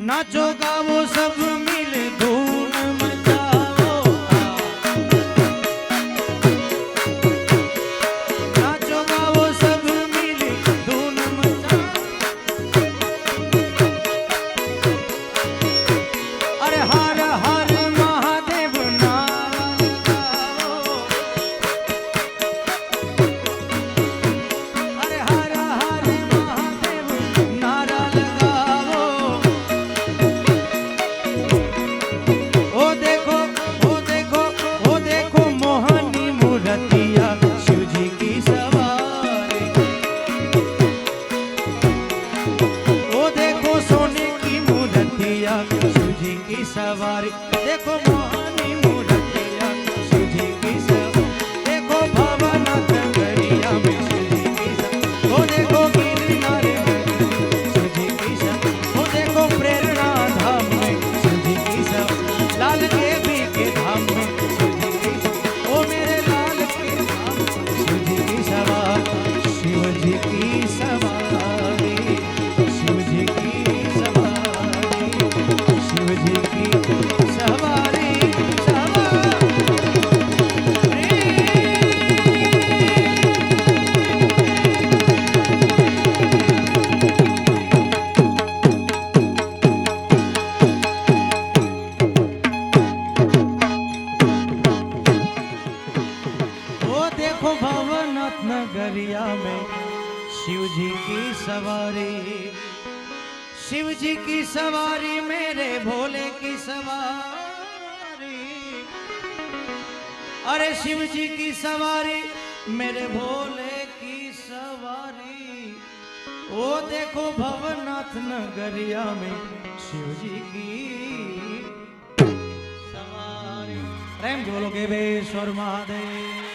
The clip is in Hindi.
नाचो गावो सब मिले धूम मचाओ, नाचो गावो सब मिले धूम मचाओ। अरे हर हर महादेव नारा लगाओ, अरे हर हर महादेव नारा लगाओ। ओ देखो ओ देखो ओ देखो मोहनी मूर्तिया शिव जी की सवारी। ओ देखो सोने की मूर्तिया शिव जी की सवारी। देखो मोहनी मूर्तिया शिव जी की सवारी। देखो भवनाथ नगरिया में शिव जी की सवारी। ओ देखो गिरनार में शिव जी की सवारी। ओ देखो प्रेरणा धाम में शिव जी की सवारी। लाल के भी के धाम में शिव जी की सवारी। ओ मेरे लाल के धाम में शिव जी की सवारी। शिव जी की सवारी, शिव जी की सवारी, शिव जी की सवारी सवारी। ओ देखो भवनाथ नगरिया में शिव जी की सवारी। शिव जी की सवारी मेरे भोले की सवारी। अरे शिव जी की सवारी मेरे भोले की सवारी। ओ देखो भवनाथ नगरिया में शिव जी की सवारी। प्रेम बोलो के बेश्वर महादेव।